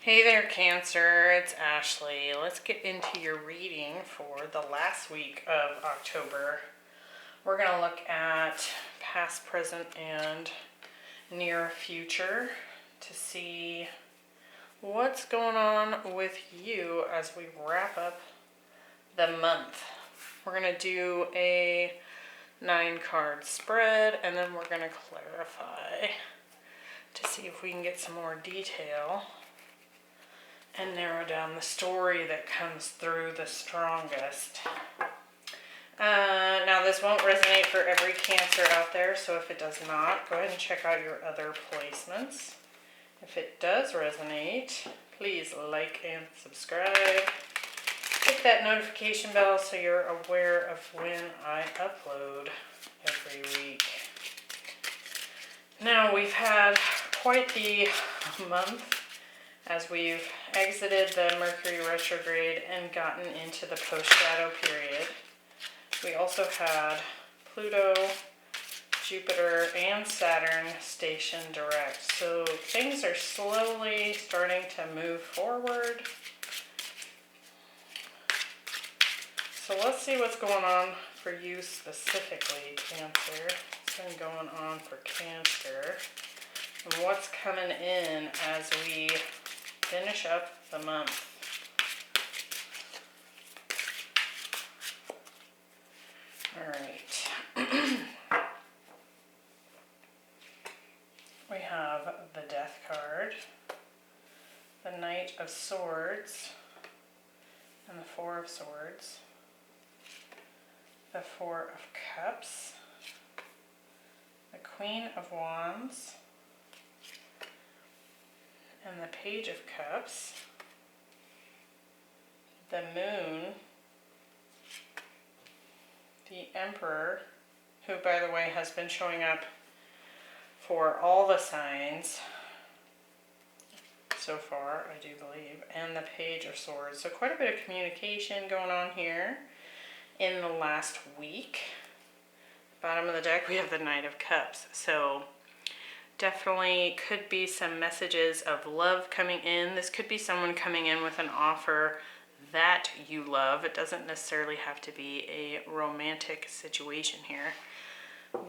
Hey there, Cancer. It's Ashley. Let's get into your reading for the last week of October. We're going to look at past, present, and near future to see what's going on with you as we wrap up the month. We're going to do a 9-card spread, and then we're going to clarify to see if we can get some more detail and narrow down the story that comes through the strongest. Now this won't resonate for every Cancer out there, so if it does not, go ahead and check out your other placements. If it does resonate, please like and subscribe. Hit that notification bell so you're aware of when I upload every week. Now we've had quite the month as we've exited the Mercury retrograde and gotten into the post-shadow period. We also had Pluto, Jupiter, and Saturn stationed direct. So things are slowly starting to move forward. So let's see what's going on for you specifically, Cancer. What's been going on for Cancer? And what's coming in as we finish up the month. All right. We have the Death card, the Knight of Swords, and the Four of Swords, the Four of Cups, the Queen of Wands, and the Page of Cups, the Moon, the Emperor, who by the way has been showing up for all the signs so far, I do believe, and the Page of Swords. So quite a bit of communication going on here in the last week. Bottom of the deck, we have the Knight of Cups. So definitely could be some messages of love coming in. This could be someone coming in with an offer that you love. It doesn't necessarily have to be a romantic situation here.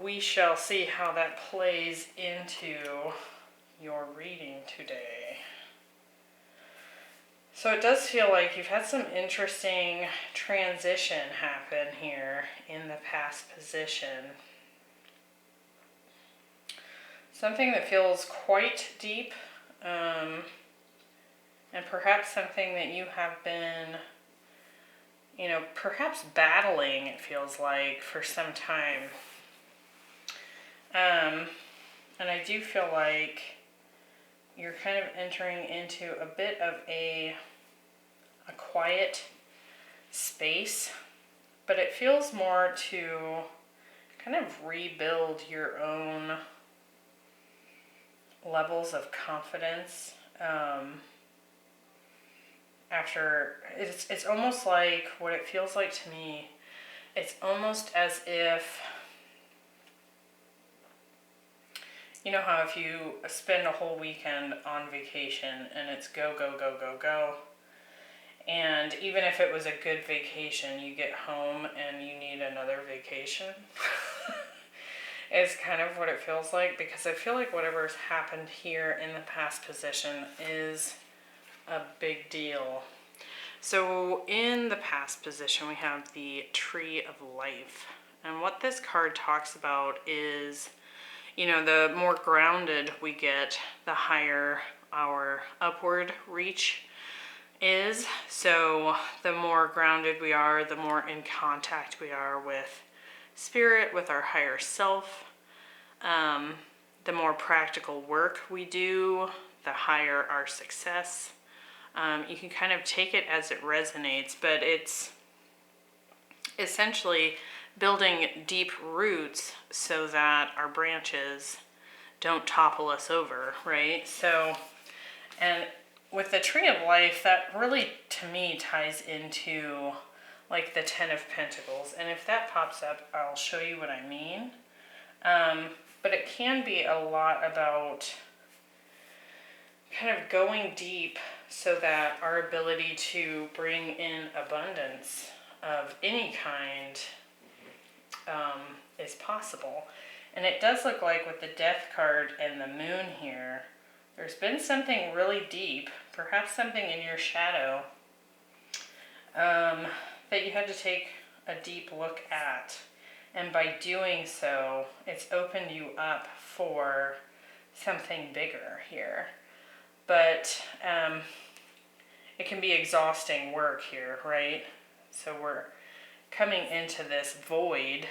We shall see how that plays into your reading today. So it does feel like you've had some interesting transition happen here in the past position. Something that feels quite deep, and perhaps something that you have been, perhaps battling, it feels like, for some time. And I do feel like you're kind of entering into a bit of a quiet space, but it feels more to kind of rebuild your own levels of confidence. After it's almost like, what it feels like to me, it's almost as if, you know how if you spend a whole weekend on vacation and it's go, go, go, go, go, and even if it was a good vacation, you get home and you need another vacation. Is kind of what it feels like, because I feel like whatever's happened here in the past position is a big deal. So in the past position, we have the Tree of Life. And what this card talks about is, the more grounded we get, the higher our upward reach is. So the more grounded we are, the more in contact we are with spirit, with our higher self. The more practical work we do, the higher our success. You can kind of take it as it resonates, but it's essentially building deep roots so that our branches don't topple us over, right? So, and with the Tree of Life, that really, to me, ties into like the Ten of Pentacles. And if that pops up, I'll show you what I mean. But it can be a lot about kind of going deep so that our ability to bring in abundance of any kind is possible. And it does look like with the Death card and the Moon here, there's been something really deep, perhaps something in your shadow, that you had to take a deep look at. And by doing so, it's opened you up for something bigger here. But it can be exhausting work here, right? So we're coming into this void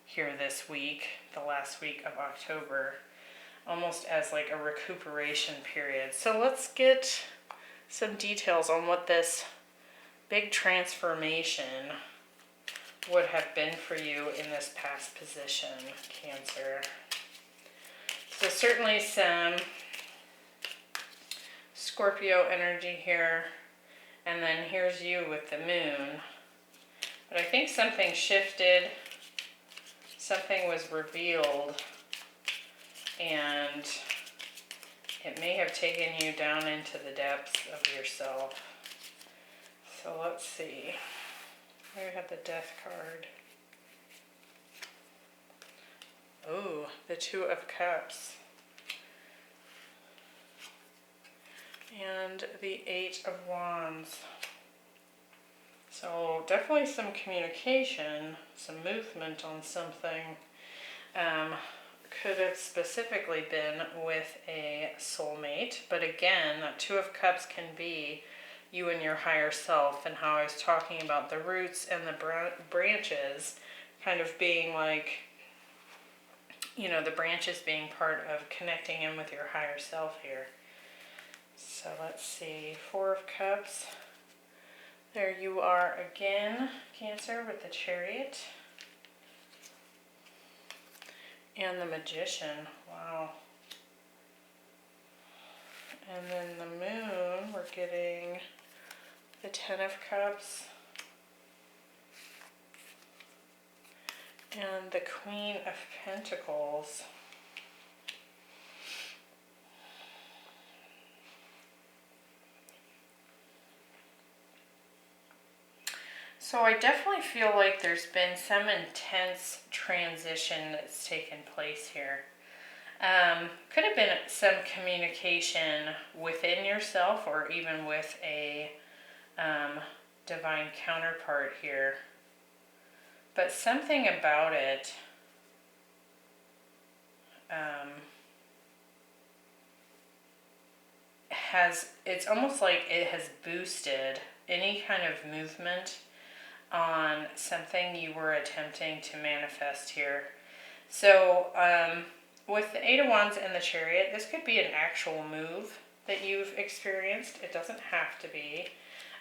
here this week, the last week of October, almost as like a recuperation period. So let's get some details on what this big transformation would have been for you in this past position, Cancer. So certainly some Scorpio energy here, and then here's you with the Moon. But I think something shifted, something was revealed, and it may have taken you down into the depths of yourself. So let's see. Here we have the Death card. Oh, the Two of Cups. And the Eight of Wands. So definitely some communication, some movement on something. Could have specifically been with a soulmate, but again, that Two of Cups can be you and your higher self, and how I was talking about the roots and the branches kind of being like, you know, the branches being part of connecting in with your higher self here. So let's see, Four of Cups. There you are again, Cancer, with the Chariot. And the Magician, wow. And then the Moon, we're getting the Ten of Cups. And the Queen of Pentacles. So I definitely feel like there's been some intense transition that's taken place here. Could have been some communication within yourself or even with a divine counterpart here. But something about it it's almost like it has boosted any kind of movement on something you were attempting to manifest here. So with the Eight of Wands and the Chariot, this could be an actual move that you've experienced. It doesn't have to be,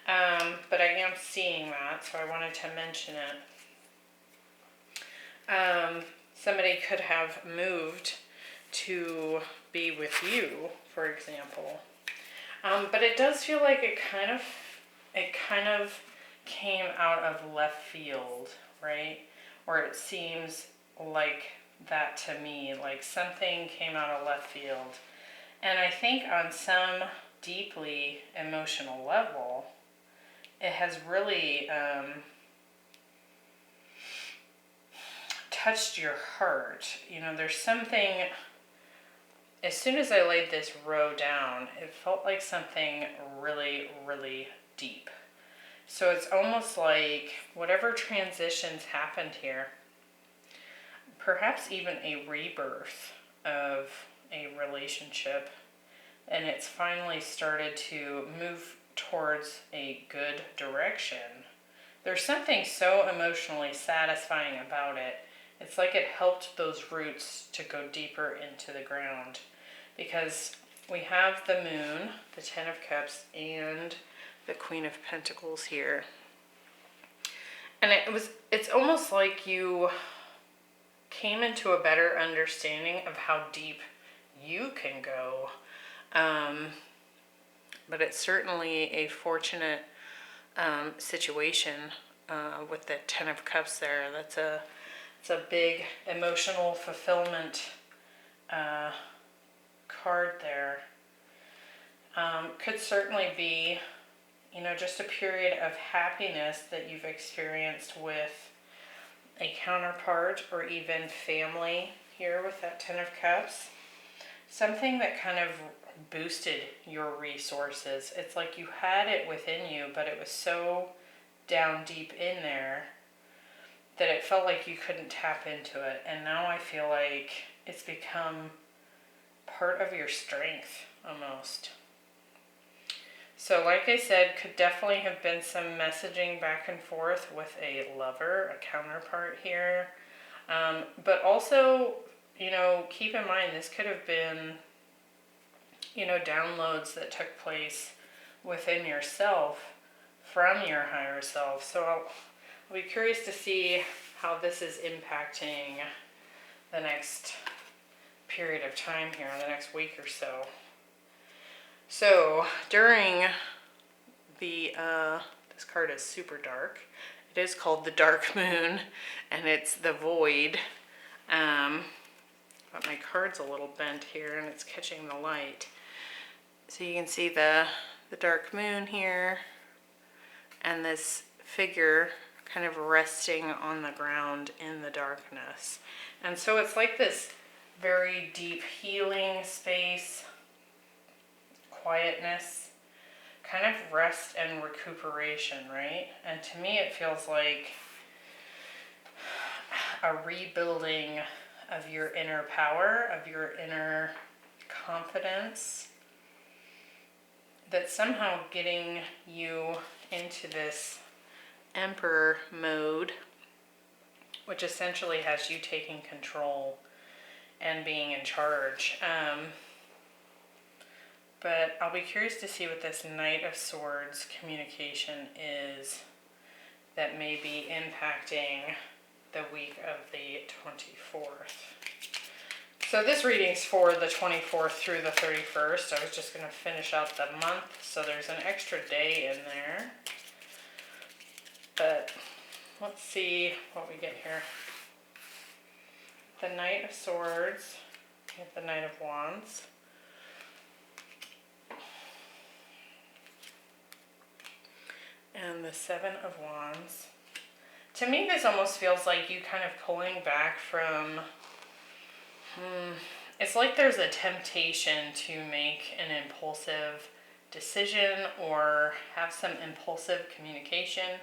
but I am seeing that, so I wanted to mention it. Somebody could have moved to be with you, for example. But it does feel like it kind of came out of left field, right? Or it seems like that to me, like something came out of left field. And I think on some deeply emotional level, it has really touched your heart. You know, there's something, as soon as I laid this row down, it felt like something really, really deep. So it's almost like whatever transitions happened here, perhaps even a rebirth of a relationship, and it's finally started to move towards a good direction. There's something so emotionally satisfying about it. It's like it helped those roots to go deeper into the ground, because we have the Moon, the Ten of Cups, and the Queen of Pentacles here. And it's almost like you came into a better understanding of how deep you can go. But it's certainly a fortunate situation with the Ten of Cups there. It's a big emotional fulfillment card there. Could certainly be, you know, just a period of happiness that you've experienced with a counterpart or even family here with that Ten of Cups. Something that kind of boosted your resources. It's like you had it within you, but it was so down deep in there that it felt like you couldn't tap into it. And now I feel like it's become part of your strength almost. So like I said, could definitely have been some messaging back and forth with a lover, a counterpart here. But also, you know, keep in mind this could have been, you know, downloads that took place within yourself from your higher self. So I'll be curious to see how this is impacting the next period of time here, the next week or so. So during the, this card is super dark. It is called the Dark Moon, and it's the Void. But my card's a little bent here, and it's catching the light. So you can see the Dark Moon here, and this figure kind of resting on the ground in the darkness. And so it's like this very deep healing space, quietness, kind of rest and recuperation, right? And to me it feels like a rebuilding of your inner power, of your inner confidence, that's somehow getting you into this Emperor mode, which essentially has you taking control and being in charge. But I'll be curious to see what this Knight of Swords communication is that may be impacting the week of the 24th. So this reading's for the 24th through the 31st. I was just going to finish out the month, so there's an extra day in there. But let's see what we get here. The Knight of Swords, we have the Knight of Wands. And the Seven of Wands. To me, this almost feels like you kind of pulling back from, it's like there's a temptation to make an impulsive decision or have some impulsive communication.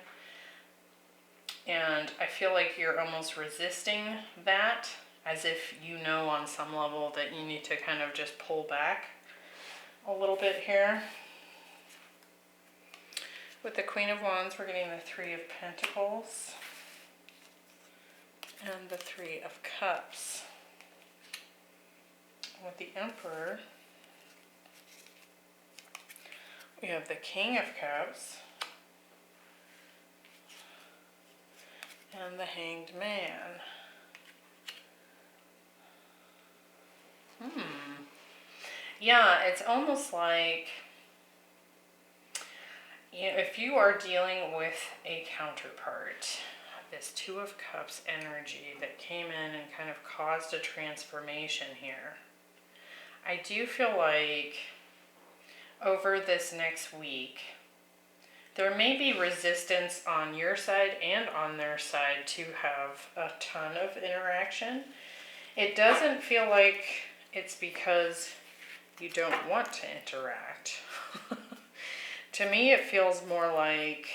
And I feel like you're almost resisting that, as if you know on some level that you need to kind of just pull back a little bit here. With the Queen of Wands, we're getting the Three of Pentacles and the Three of Cups. With the Emperor, we have the King of Cups and the Hanged Man. Yeah, it's almost like, you know, if you are dealing with a counterpart, this Two of Cups energy that came in and kind of caused a transformation here, I do feel like over this next week, there may be resistance on your side and on their side to have a ton of interaction. It doesn't feel like it's because you don't want to interact. To me, it feels more like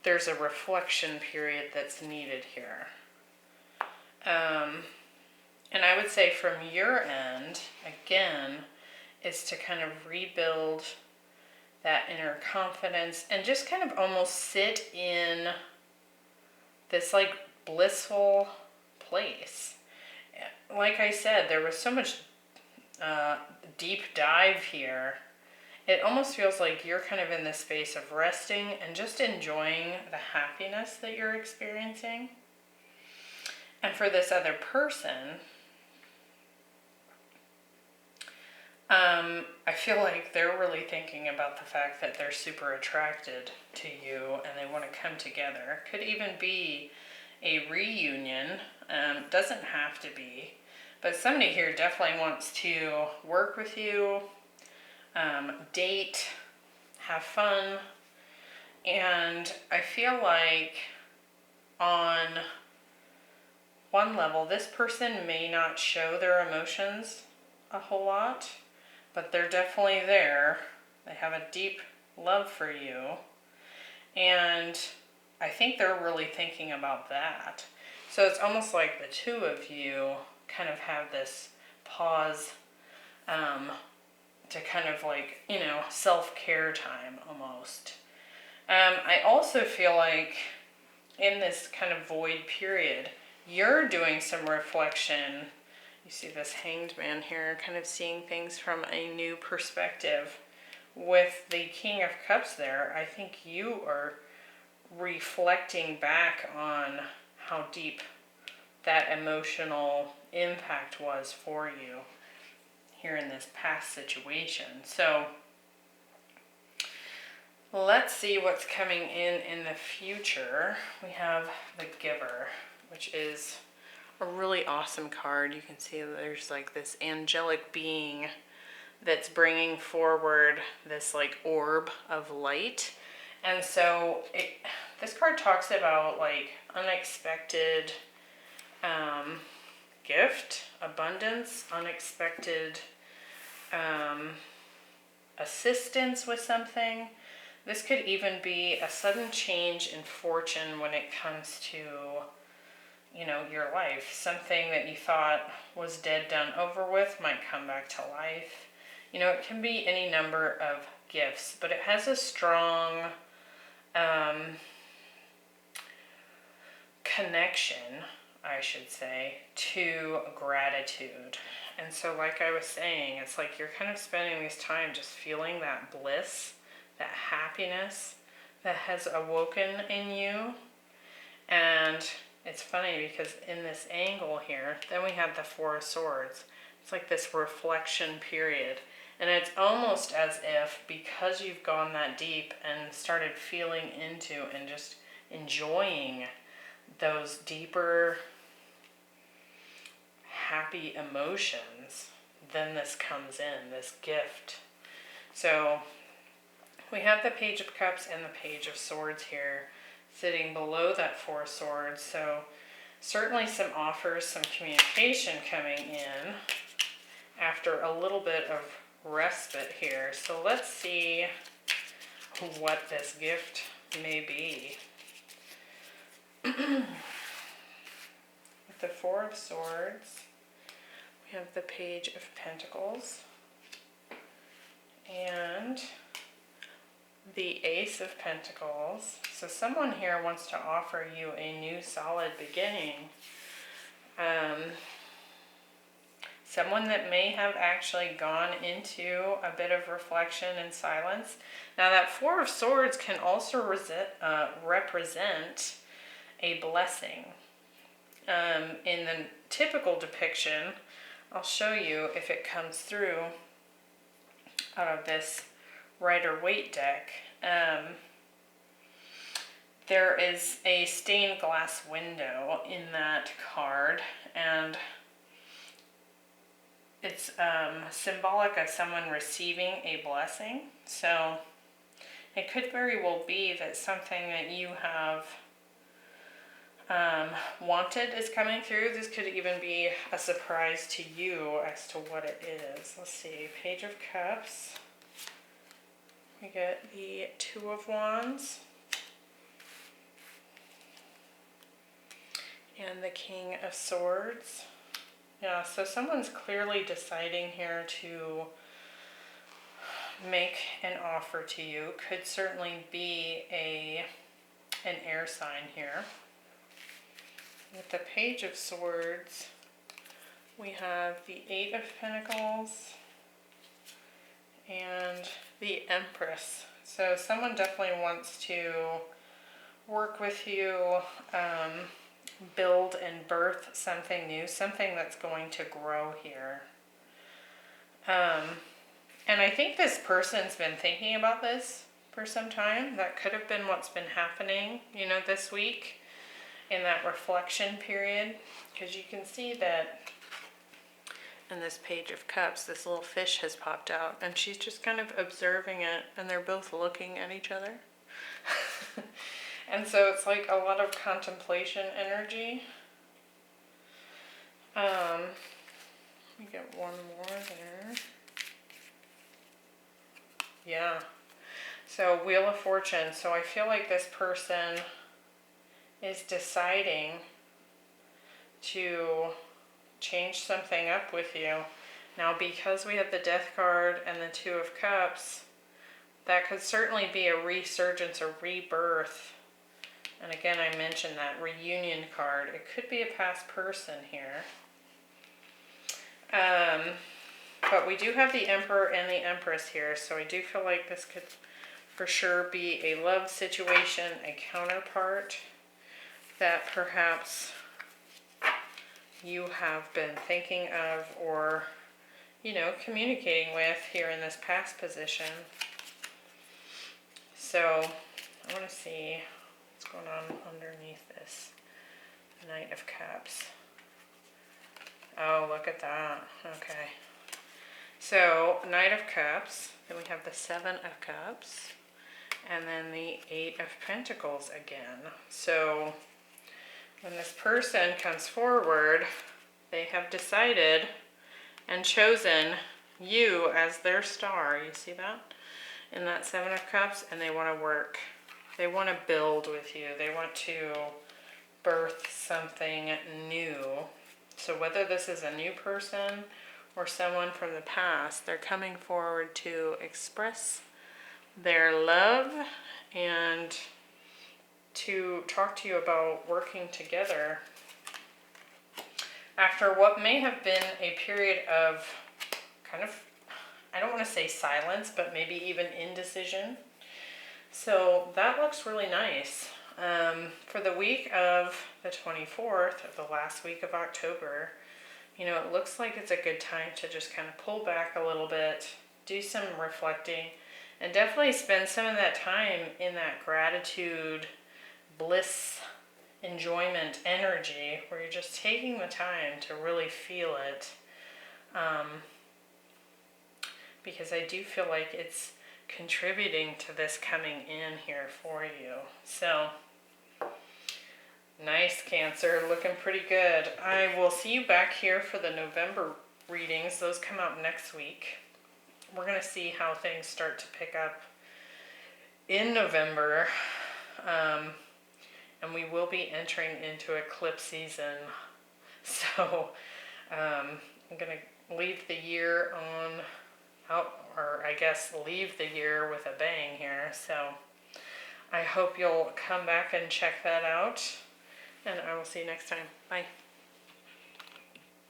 there's a reflection period that's needed here. And I would say from your end, again, is to kind of rebuild that inner confidence and just kind of almost sit in this like blissful place. Like I said, there was so much deep dive here. It almost feels like you're kind of in this space of resting and just enjoying the happiness that you're experiencing. And for this other person, I feel like they're really thinking about the fact that they're super attracted to you and they want to come together. Could even be a reunion, doesn't have to be, but somebody here definitely wants to work with you, date, have fun. And I feel like on one level, this person may not show their emotions a whole lot, but they're definitely there. They have a deep love for you. And I think they're really thinking about that. So it's almost like the two of you kind of have this pause to kind of like, you know, self-care time almost. I also feel like in this kind of void period, you're doing some reflection. You see this Hanged Man here, kind of seeing things from a new perspective. With the King of Cups there, I think you are reflecting back on how deep that emotional impact was for you here in this past situation. So let's see what's coming in the future. We have the Giver, which is a really awesome card. You can see that there's like this angelic being that's bringing forward this like orb of light. And so this card talks about like unexpected gift, abundance, unexpected assistance with something. This could even be a sudden change in fortune when it comes to, you know, your life. Something that you thought was dead, done, over with might come back to life. You know, it can be any number of gifts, but it has a strong connection, I should say, to gratitude. And so like I was saying, it's like you're kind of spending this time just feeling that bliss, that happiness that has awoken in you. And it's funny because in this angle here, then we have the Four of Swords. It's like this reflection period. And it's almost as if because you've gone that deep and started feeling into and just enjoying those deeper happy emotions, then this comes in, this gift. So we have the Page of Cups and the Page of Swords here sitting below that Four of Swords. So certainly some offers, some communication coming in after a little bit of respite here. So let's see what this gift may be. With the Four of Swords, we have the Page of Pentacles and the Ace of Pentacles. So someone here wants to offer you a new solid beginning. Someone that may have actually gone into a bit of reflection and silence. Now that Four of Swords can also represent a blessing. In the typical depiction, I'll show you if it comes through out of this Rider-Waite deck. There is a stained glass window in that card, and it's symbolic of someone receiving a blessing. So it could very well be that something that you have wanted is coming through. This could even be a surprise to you as to what it is. Let's see, Page of Cups. We get the Two of Wands and the King of Swords. Yeah, so someone's clearly deciding here to make an offer to you. Could certainly be an air sign here. With the Page of Swords, we have the Eight of Pentacles and the Empress. So someone definitely wants to work with you, build and birth something new, something that's going to grow here. And I think this person's been thinking about this for some time. That could have been what's been happening, you know, this week in that reflection period, because you can see that in this Page of Cups, this little fish has popped out, and she's just kind of observing it, and they're both looking at each other. And so it's like a lot of contemplation energy. Let me get one more there. Yeah. So Wheel of Fortune. So I feel like this person is deciding to change something up with you. Now, because we have the Death card and the Two of Cups, that could certainly be a resurgence or rebirth. And again, I mentioned that reunion card. It could be a past person here. But we do have the Emperor and the Empress here, so I do feel like this could for sure be a love situation, a counterpart that perhaps you have been thinking of or, you know, communicating with here in this past position. So I want to see what's going on underneath this Knight of Cups. Oh, look at that. Okay. So Knight of Cups, then we have the Seven of Cups, and then the Eight of Pentacles again. So when this person comes forward, they have decided and chosen you as their star. You see that? In that Seven of Cups, and they want to work. They want to build with you. They want to birth something new. So whether this is a new person or someone from the past, they're coming forward to express their love and to talk to you about working together after what may have been a period of kind of, I don't want to say silence, but maybe even indecision. So that looks really nice. For the week of the 24th, of the last week of October, you know, it looks like it's a good time to just kind of pull back a little bit, do some reflecting, and definitely spend some of that time in that gratitude, bliss, enjoyment energy where you're just taking the time to really feel it. Because I do feel like it's contributing to this coming in here for you. So, nice, Cancer, looking pretty good. I will see you back here for the November readings. Those come out next week. We're going to see how things start to pick up in November. And we will be entering into eclipse season. So, I'm going to leave the year on out, or I guess leave the year with a bang here. So I hope you'll come back and check that out, and I will see you next time. Bye.